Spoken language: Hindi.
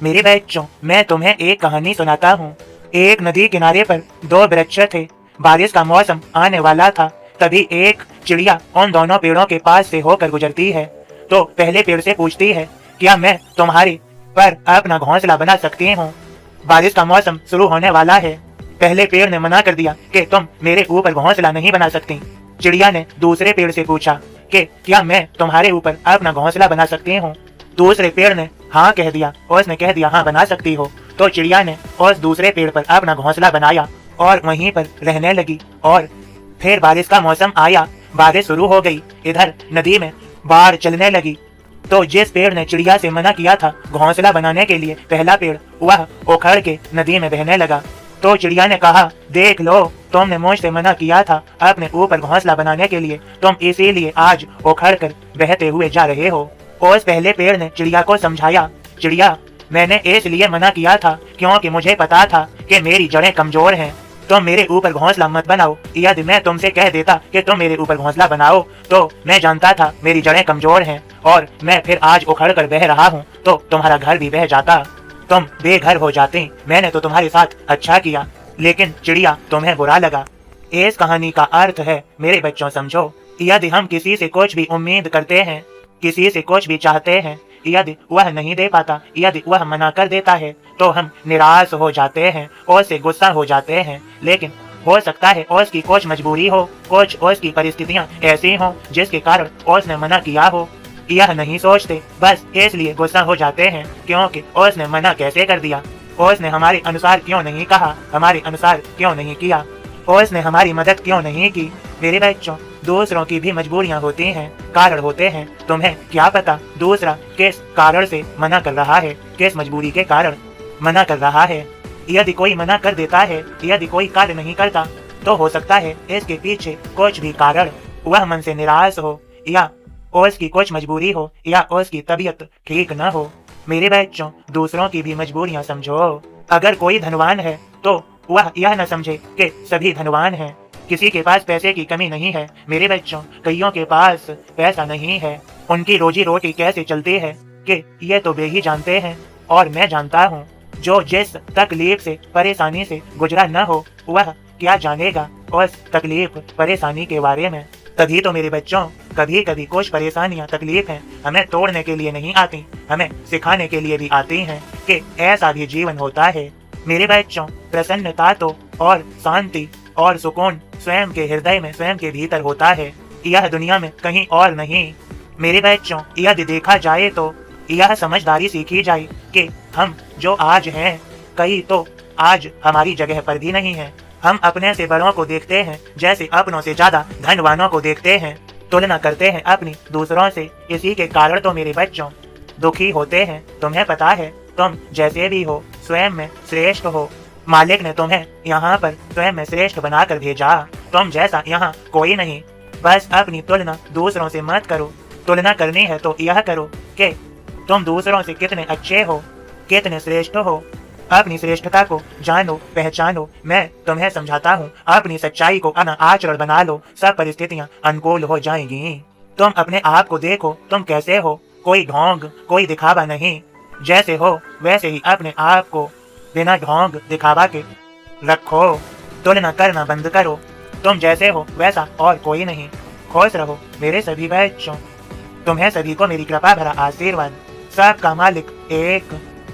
मेरे बच्चों, मैं तुम्हें एक कहानी सुनाता हूँ। एक नदी किनारे पर दो वृक्ष थे। बारिश का मौसम आने वाला था। तभी एक चिड़िया उन दोनों पेड़ों के पास से होकर गुजरती है तो पहले पेड़ से पूछती है, क्या मैं तुम्हारी पर अपना घोंसला बना सकती हूँ? बारिश का मौसम शुरू होने वाला है। पहले पेड़ ने मना कर दिया कि तुम मेरे ऊपर घोंसला नहीं बना सकती। चिड़िया ने दूसरे पेड़ से पूछा कि क्या मैं तुम्हारे ऊपर अपना घोंसला बना सकती हूँ? दूसरे पेड़ ने हाँ कह दिया और उसने कह दिया हाँ बना सकती हो। तो चिड़िया ने उस दूसरे पेड़ पर अपना घोंसला बनाया और वहीं पर रहने लगी। और फिर बारिश का मौसम आया, बारिश शुरू हो गई। इधर नदी में बाढ़ चलने लगी। तो जिस पेड़ ने चिड़िया से मना किया था घोंसला बनाने के लिए, पहला पेड़, वह उखड़ के नदी में बहने लगा। तो चिड़िया ने कहा, देख लो, तुमने मुझसे मना किया था अपने ऊपर घोंसला बनाने के लिए, तुम इसीलिए आज उखड़ कर बहते हुए जा रहे हो। उस पहले पेड़ ने चिड़िया को समझाया, चिड़िया, मैंने इसलिए मना किया था क्योंकि मुझे पता था कि मेरी जड़ें कमजोर हैं। तुम मेरे ऊपर घोंसला मत बनाओ। यदि मैं तुमसे कह देता कि तुम मेरे ऊपर घोंसला बनाओ तो मैं जानता था मेरी जड़ें कमजोर हैं और मैं फिर आज उखड़ कर बह रहा हूँ तो तुम्हारा घर भी बह जाता, तुम बेघर हो जाते। मैंने तो तुम्हारे साथ अच्छा किया, लेकिन चिड़िया तुम्हें बुरा लगा। इस कहानी का अर्थ है, मेरे बच्चों समझो, यदि हम किसी से कुछ भी उम्मीद करते हैं, किसी से कुछ भी चाहते हैं, यदि वह नहीं दे पाता, यदि वह मना कर देता है तो हम निराश हो जाते हैं और उससे गुस्सा हो जाते हैं। लेकिन हो सकता है उसकी कुछ मजबूरी हो, कुछ उसकी परिस्थितियां ऐसी हों जिसके कारण उसने मना किया हो। यह नहीं सोचते, बस इसलिए गुस्सा हो जाते हैं क्योंकि उसने मना कैसे कर दिया, उसने हमारे अनुसार क्यों नहीं कहा, हमारे अनुसार क्यों नहीं किया, उसने हमारी मदद क्यों नहीं की। मेरे बच्चों, दूसरों की भी मजबूरियां होती हैं, कारण होते हैं। तुम्हें क्या पता दूसरा किस कारण से मना कर रहा है, किस मजबूरी के कारण मना कर रहा है। यदि कोई मना कर देता है, यदि कोई कार्य नहीं करता, तो हो सकता है इसके पीछे कुछ भी कारण, वह मन से निराश हो या उसकी कुछ मजबूरी हो या उसकी तबीयत ठीक न हो। मेरे बच्चों, दूसरों की भी मजबूरियां समझो। अगर कोई धनवान है तो वह यह न समझे कि सभी धनवान हैं। किसी के पास पैसे की कमी नहीं है। मेरे बच्चों, कईयों के पास पैसा नहीं है। उनकी रोजी रोटी कैसे चलती है कि ये तो वे ही जानते हैं। और मैं जानता हूँ, जो जिस तकलीफ से, परेशानी से गुजरा न हो, वह क्या जानेगा उस तकलीफ, परेशानी के बारे में। तभी तो मेरे बच्चों, कभी कभी कुछ परेशानियां, तकलीफें हमें तोड़ने के लिए नहीं आती, हमें सिखाने के लिए भी आती हैं कि ऐसा भी जीवन होता है। मेरे बच्चों, प्रसन्नता तो और शांति और सुकून स्वयं के हृदय में, स्वयं के भीतर होता है, यह दुनिया में कहीं और नहीं। मेरे बच्चों, यदि देखा जाए तो यह समझदारी सीखी जाए कि हम जो आज हैं, कई तो आज हमारी जगह पर भी नहीं है। हम अपने से बड़ों को देखते हैं जैसे अपनों से ज्यादा धनवानों को देखते हैं, तुलना करते हैं अपनी दूसरों से। इसी के कारण तो मेरे बच्चों दुखी होते हैं। तुम्हें पता है, तुम जैसे भी हो स्वयं में श्रेष्ठ हो। मालिक ने तुम्हें यहाँ पर स्वयं में श्रेष्ठ बनाकर भेजा। तुम जैसा यहाँ कोई नहीं। बस अपनी तुलना दूसरों से मत करो। तुलना करनी है तो यह करो कि तुम दूसरों से कितने अच्छे हो, कितने श्रेष्ठ हो। अपनी श्रेष्ठता को जानो, पहचानो। मैं तुम्हें समझाता हूँ, अपनी सच्चाई को अपना आचरण बना लो, सब परिस्थितियाँ अनुकूल हो जाएंगी। तुम अपने आप को देखो, तुम कैसे हो, कोई ढोंग, कोई दिखावा नहीं। जैसे हो वैसे ही अपने आप को बिना ढोंग दिखावा के रखो। तुलना करना बंद करो। तुम जैसे हो वैसा और कोई नहीं। खुश रहो मेरे सभी बच्चों। तुम्हें सभी को मेरी कृपा भरा आशीर्वाद। सबका मालिक एक।